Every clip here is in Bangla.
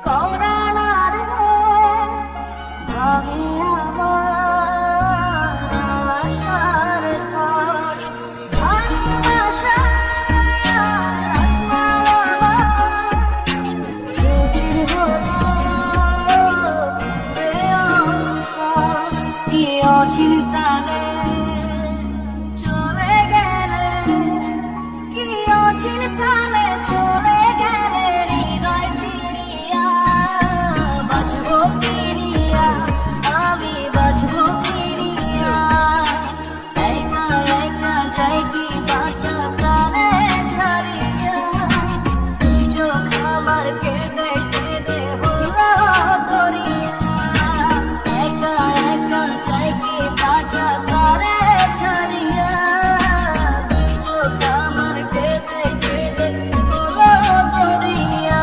করানার ভাঙে আমার আশার ঘর, ভালোবাসার আসমান আমার চোখের হলো পুরে অন্ধকার। কি অচিন্তানে চলে গেলে, কি অচিন্তানে চলে গেলে হৃদয় চিরিয়া। বাঁচবো কিনিয়া, আমি বাঁচবো কিনিয়া, একা একা যাই কি বাঁচা প্রাণে ছাড়িয়া। তুই চোখ আমার কেঁদে কেঁদে হলো দরিয়া, একা একা যাই কি বাঁচা প্রাণে ছাড়িয়া। তুই চোখ আমার কেঁদে কেঁদে হলো দরিয়া।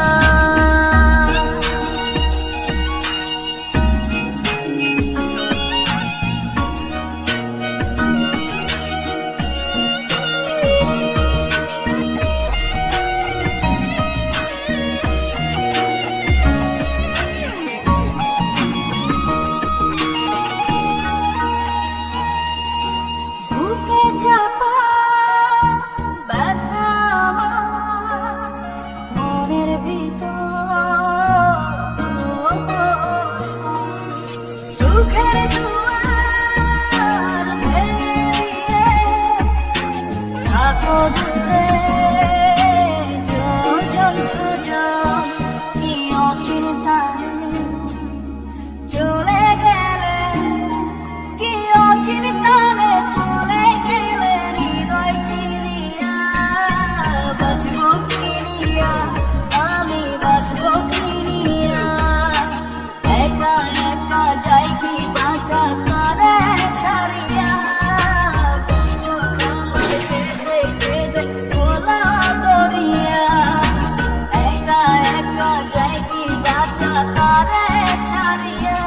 বুকে চাপা ব্যথা আমার মনের ভিতর, সুখের দুয়ার ভেঙে দিয়ে থাকো দূরে যোজন যোজন। কি অচিন্তায় চলে গেলে, কি অচিন্তানে চলে গেলে হৃদয় চিরিয়া। বাঁচবো কিনিয়া, আমি বাঁচবো কিনিয়া, একা একা যাই কি বাঁচা করে ছাড়িয়া। তুই চোখ আমার কেঁদে কেঁদে হলো দরিয়া, একা একা যাই কি বাঁচা করে ছাড়িয়া।